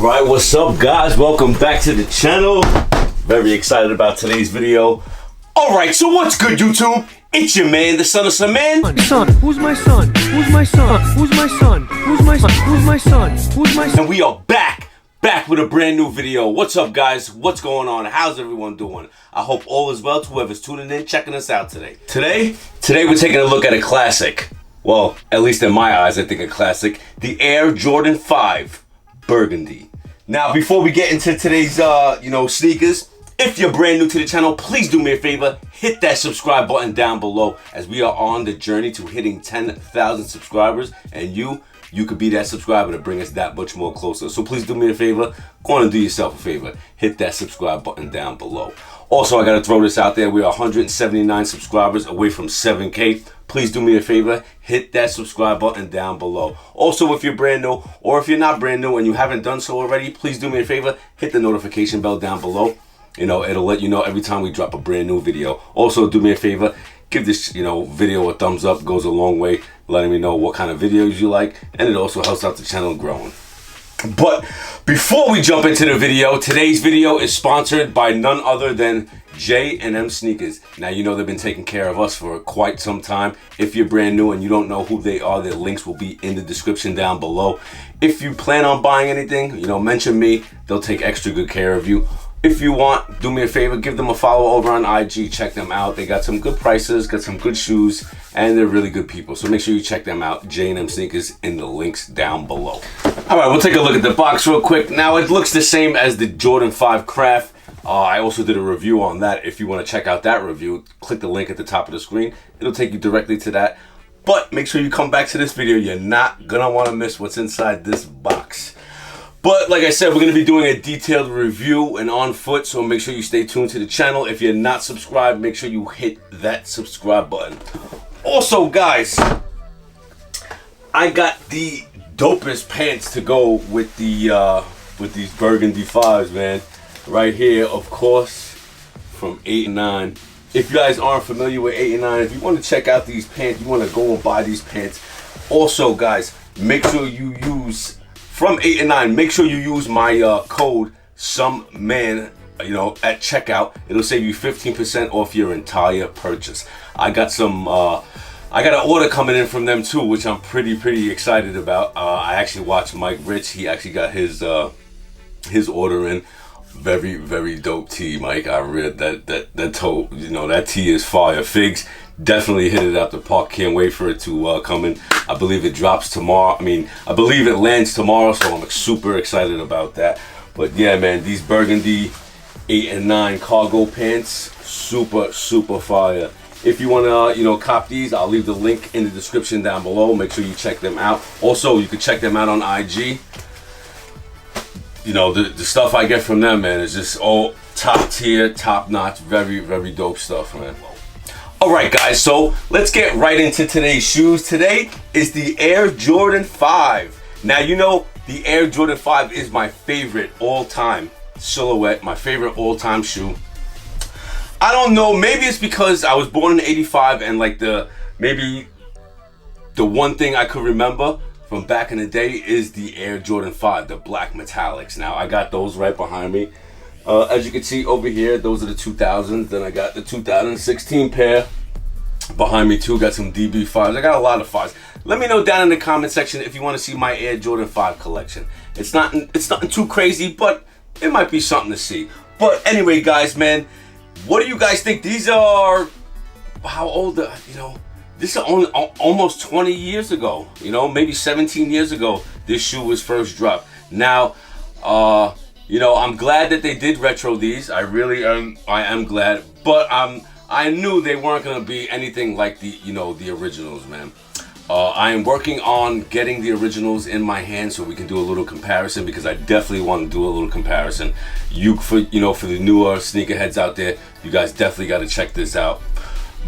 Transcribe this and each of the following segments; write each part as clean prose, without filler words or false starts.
Alright, what's up guys? Welcome back to the channel. Very excited about today's video. Alright, so what's good YouTube? It's your man, Thesonofsomeman. Son, who's my son? Who's my son? Who's my son? Who's my son? Who's my son? Who's my son? And we are back with a brand new video. What's up guys? What's going on? How's everyone doing? I hope all is well to whoever's tuning in, checking us out today. Today we're taking a look at a classic. Well, at least in my eyes, I think a classic. The Air Jordan 5 Burgundy. Now, before we get into today's, sneakers, if you're brand new to the channel, please do me a favor, hit that subscribe button down below as we are on the journey to hitting 10,000 subscribers, and you could be that subscriber to bring us that much more closer. So please do me a favor, go on and do yourself a favor, hit that subscribe button down below. Also, I gotta throw this out there, we are 179 subscribers away from 7K. Please do me a favor, hit that subscribe button down below. Also, if you're brand new, or if you're not brand new and you haven't done so already, please do me a favor, hit the notification bell down below. You know, it'll let you know every time we drop a brand new video. Also, do me a favor, give this, video a thumbs up. Goes a long way, letting me know what kind of videos you like, and it also helps out the channel growing. But before we jump into the video, today's video is sponsored by none other than J&M Sneakers. Now, you know they've been taking care of us for quite some time. If you're brand new and you don't know who they are, their links will be in the description down below. If you plan on buying anything, mention me. They'll take extra good care of you. If you want, do me a favor, give them a follow over on IG, check them out. They got some good prices, got some good shoes, and they're really good people. So make sure you check them out, J&M Sneakers, in the links down below. All right, we'll take a look at the box real quick. Now, it looks the same as the Jordan 5 Craft. I also did a review on that. If you want to check out that review, click the link at the top of the screen. It'll take you directly to that. But make sure you come back to this video. You're not going to want to miss what's inside this box. But like I said, we're going to be doing a detailed review and on foot, so make sure you stay tuned to the channel. If you're not subscribed, make sure you hit that subscribe button. Also, guys, I got the dopest pants to go with the with these Burgundy 5s, man. Right here, of course, from 8 and 9. If you guys aren't familiar with 8 and 9, if you want to check out these pants, you want to go and buy these pants. Also, guys, make sure you use... From 8 and 9, make sure you use my code SOMEMAN, at checkout. It'll save you 15% off your entire purchase. I got some, I got an order coming in from them too, which I'm pretty excited about. I actually watched Mike Rich. He actually got his order in. Very dope tee, Mike. I read that that tee is fire. Figs definitely hit it out the park. Can't wait for it to come in. I believe it drops tomorrow. I believe it lands tomorrow, so I'm super excited about that. But yeah, man, these Burgundy 8 and 9 cargo pants, super fire. If you want to, cop these, I'll leave the link in the description down below. Make sure you check them out. Also, you can check them out on IG. The stuff I get from them, man, is just all top tier, top notch, very dope stuff, man. All right, guys, so let's get right into today's shoes. Today is the Air Jordan 5. Now, the Air Jordan 5 is my favorite all-time silhouette, my favorite all-time shoe. I don't know, maybe it's because I was born in '85 and maybe the one thing I could remember from back in the day is the Air Jordan 5, the black metallics. Now, I got those right behind me. As you can see over here, those are the 2000s. Then I got the 2016 pair behind me too. Got some DB5s. I got a lot of 5s. Let me know down in the comment section if you want to see my Air Jordan 5 collection. It's nothing too crazy, but it might be something to see. But anyway, guys, man, what do you guys think? These are, how old are, this is only almost 20 years ago, maybe 17 years ago, this shoe was first dropped. Now, I'm glad that they did retro these. I really am. I am glad, but I knew they weren't gonna be anything like the originals, man. I am working on getting the originals in my hand so we can do a little comparison, because I definitely want to do a little comparison. For the newer sneakerheads out there, you guys definitely got to check this out.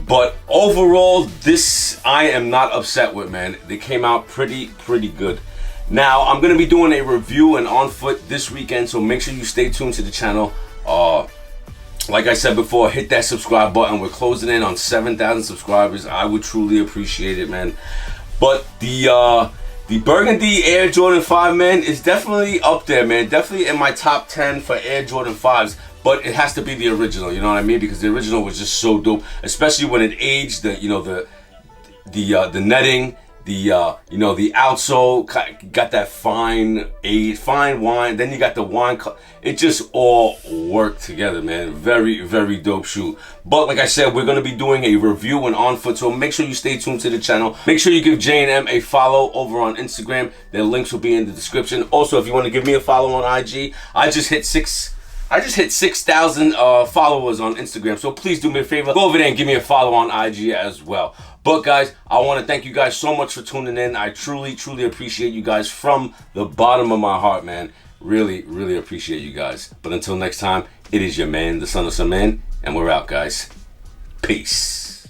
But overall, this I am not upset with, man. They came out pretty good. Now, I'm going to be doing a review and on foot this weekend, so make sure you stay tuned to the channel. Like I said before, hit that subscribe button. We're closing in on 7,000 subscribers. I would truly appreciate it, man. But the The Burgundy Air Jordan 5, man, is definitely up there, man. Definitely in my top 10 for Air Jordan 5s. But it has to be the original, you know what I mean? Because the original was just so dope, especially when it aged. The netting, the outsole got that fine wine. Then you got the wine. It just all worked together, man. Very, very dope shoe. But like I said, we're gonna be doing a review and on foot, so make sure you stay tuned to the channel. Make sure you give J&M a follow over on Instagram. Their links will be in the description. Also, if you want to give me a follow on IG, I just hit 6,000 followers on Instagram, so please do me a favor, go over there and give me a follow on IG as well. But guys, I want to thank you guys so much for tuning in. I truly, truly appreciate you guys from the bottom of my heart, man. Really, really appreciate you guys. But until next time, it is your man, the Son of Some Man, and we're out, guys. Peace.